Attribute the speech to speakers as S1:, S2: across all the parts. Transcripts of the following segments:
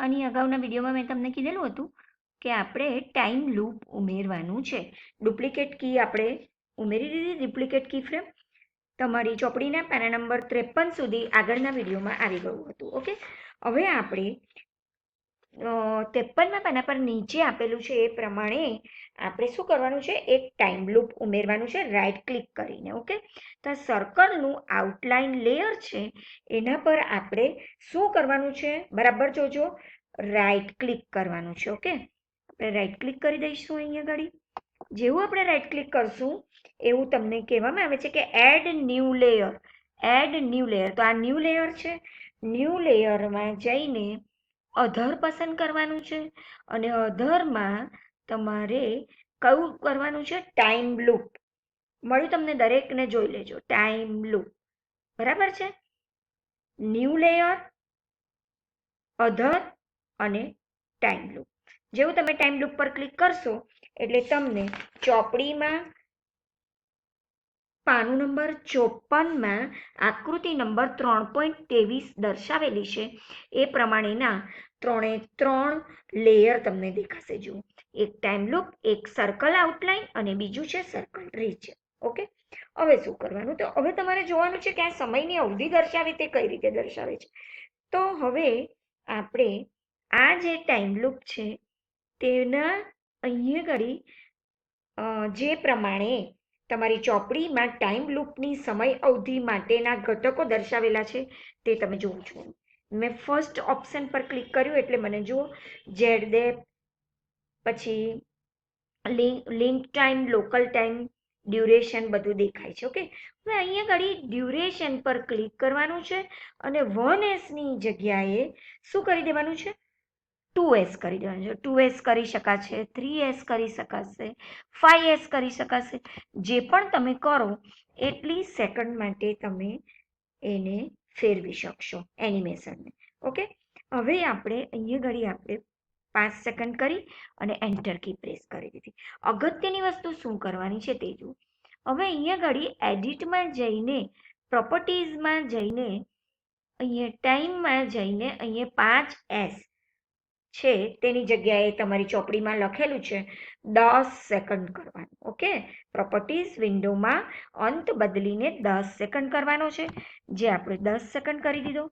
S1: આની અગાઉના વિડીયોમાં મેં તમને કીધેલું હતું કે આપણે ટાઈમ લૂપ ઉમેરવાનું છે. ડુપ્લિકેટ કી આપણે ઉમેરી દીધી, ડુપ્લિકેટ કી ફ્રેમ તમારી ચોપડીના પાના નંબર 53 સુધી આગળના વિડીયોમાં આવી ગયું હતું. ઓકે, હવે આપણે 53માં પાના પર નીચે આપેલું છે એ પ્રમાણે આપણે શું કરવાનું છે, એક ટાઈમ લૂપ ઉમેરવાનું છે રાઈટ ક્લિક કરીને. ઓકે, તો સર્કલનું આઉટલાઈન લેયર છે એના પર આપણે શું કરવાનું છે, બરાબર જોજો, રાઈટ ક્લિક કરવાનું છે. ઓકે, આપણે રાઈટ ક્લિક કરી દઈશું અહીંયા આગળ. જેવું આપણે રાઈટ ક્લિક કરશું એવું તમને કહેવામાં આવે છે કે add new layer, add new layer. તો આ ન્યૂ લેયર છે, ન્યૂ લેયરમાં જઈને અધર પસંદ કરવાનું છે અને અધરમાં તમારે કયું કરવાનું છે, ટાઈમ લૂપ. મળ્યું તમને? દરેકને જોઈ લેજો, ટાઈમ લૂપ. બરાબર છે? ન્યૂ લેયર, અધર અને ટાઈમ લૂપ. જેવું તમે ટાઈમ લૂપ પર ક્લિક કરશો એટલે તમને ચોપડીમાં પાનું નંબર 54માં આકૃતિ નંબર 3.23 દર્શાવેલી છે એ પ્રમાણેના 3 લેયર તમને દેખાશે. જુઓ, એક ટાઈમ લૂપ, એક સર્કલ આઉટલાઈન અને બીજું છે સર્કલ રીજન. ઓકે, હવે શું કરવાનું, તો હવે તમારે જોવાનું છે કે આ સમયની અવધિ દર્શાવે તે કઈ રીતે દર્શાવે છે. તો હવે આપણે આ જે ટાઈમ લૂપ છે તેના અહીંયા ઘડી જે પ્રમાણે તમારી ચોપડીમાં ટાઈમ લૂપની સમય અવધિ માટેના ઘટકો દર્શાવેલા છે તે તમે જોવો છો. મેં ફર્સ્ટ ઓપ્શન પર ક્લિક કર્યું એટલે મને જુઓ ઝેડ, પછી link time, local time, duration બધું દેખાય છે. ઓકે, હવે અહીંયા ઘડી ડ્યુરેશન પર ક્લિક કરવાનું છે અને 1s ની જગ્યાએ શું કરી દેવાનું છે, 2s કરી દેવાનું છે. 2s કરી શકાશે, 3s કરી શકાશે, 5s કરી શકાશે. જે પણ તમે કરો એટલી સેકન્ડ માટે તમે એને ફેરવી શકશો એનિમેશનને. ઓકે, હવે આપણે અહીંયા ઘડી આપણે 5 સેકન્ડ કરી અને એન્ટર કી પ્રેસ કરી દીધી. અગત્યની વસ્તુ શું કરવાની છે તે જુઓ. હવે અહીંયા ઘડી એડિટમાં જઈને, પ્રોપર્ટીઝમાં જઈને, અહીંયા ટાઈમમાં જઈને અહીંયા 5s છે તેની જગ્યાએ તમારી ચોપડીમાં લખેલું છે 10 સેકન્ડ કરવાનું. ઓકે, પ્રોપર્ટીઝ વિન્ડોમાં અંત બદલીને 10 સેકન્ડ કરવાનો છે, જે આપણે 10 સેકન્ડ કરી દીધો.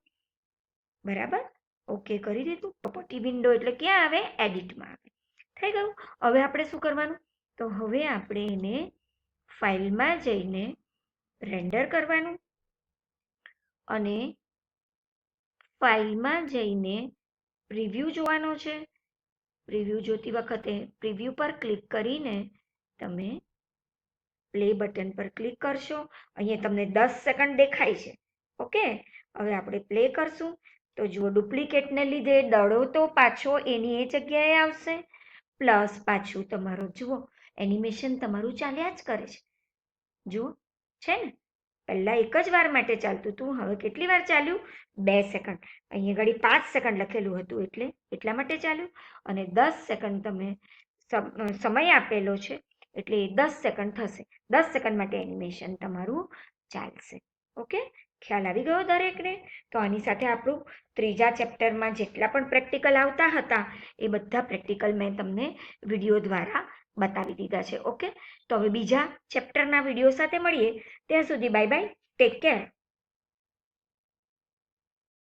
S1: બરાબર, ઓકે કરી દીધું. પ્રોપર્ટી વિન્ડો એટલે ક્યાં આવે, એડિટમાં આવે. થઈ ગયું. હવે આપણે શું કરવાનું, તો હવે આપણે એને ફાઇલમાં જઈને રેન્ડર કરવાનું અને ફાઇલમાં જઈને પ્રિવ્યૂ જોવાનો છે. પ્રિવ્યૂ જોતી વખતે પ્રિવ્યૂ પર ક્લિક કરીને તમે પ્લે બટન પર ક્લિક કરશો. અહીંયા તમને 10 સેકન્ડ દેખાય છે. ઓકે, હવે આપણે પ્લે કરશું તો જુઓ, ડુપ્લિકેટને લીધે દડો તો પાછો એની એ જગ્યાએ આવશે, પ્લસ પાછું તમારું જુઓ એનિમેશન તમારું ચાલ્યા જ કરે છે. જુઓ છે ને, પહેલાં એક જ વાર માટે ચાલતું હતું, હવે કેટલી વાર ચાલ્યું, 2 સેકન્ડ. અહીંયા ઘડી 5 સેકન્ડ લખેલું હતું એટલે એટલા માટે ચાલ્યું, અને 10 સેકન્ડ તમે સમય આપેલો છે એટલે 10 સેકન્ડ થશે. 10 સેકન્ડ માટે એનિમેશન તમારું ચાલશે. ઓકે, ખ્યાલ આવી ગયો દરેકને? તો આની સાથે આપણું ત્રીજા ચેપ્ટરમાં જેટલા પણ પ્રેક્ટિકલ આવતા હતા એ બધા પ્રેક્ટિકલ મેં તમને વિડીયો દ્વારા બતાવી દીધા છે. ઓકે, તો હવે બીજા ચેપ્ટરના વિડીયો સાથે મળીએ. ત્યાં સુધી બાય બાય, ટેક કેર.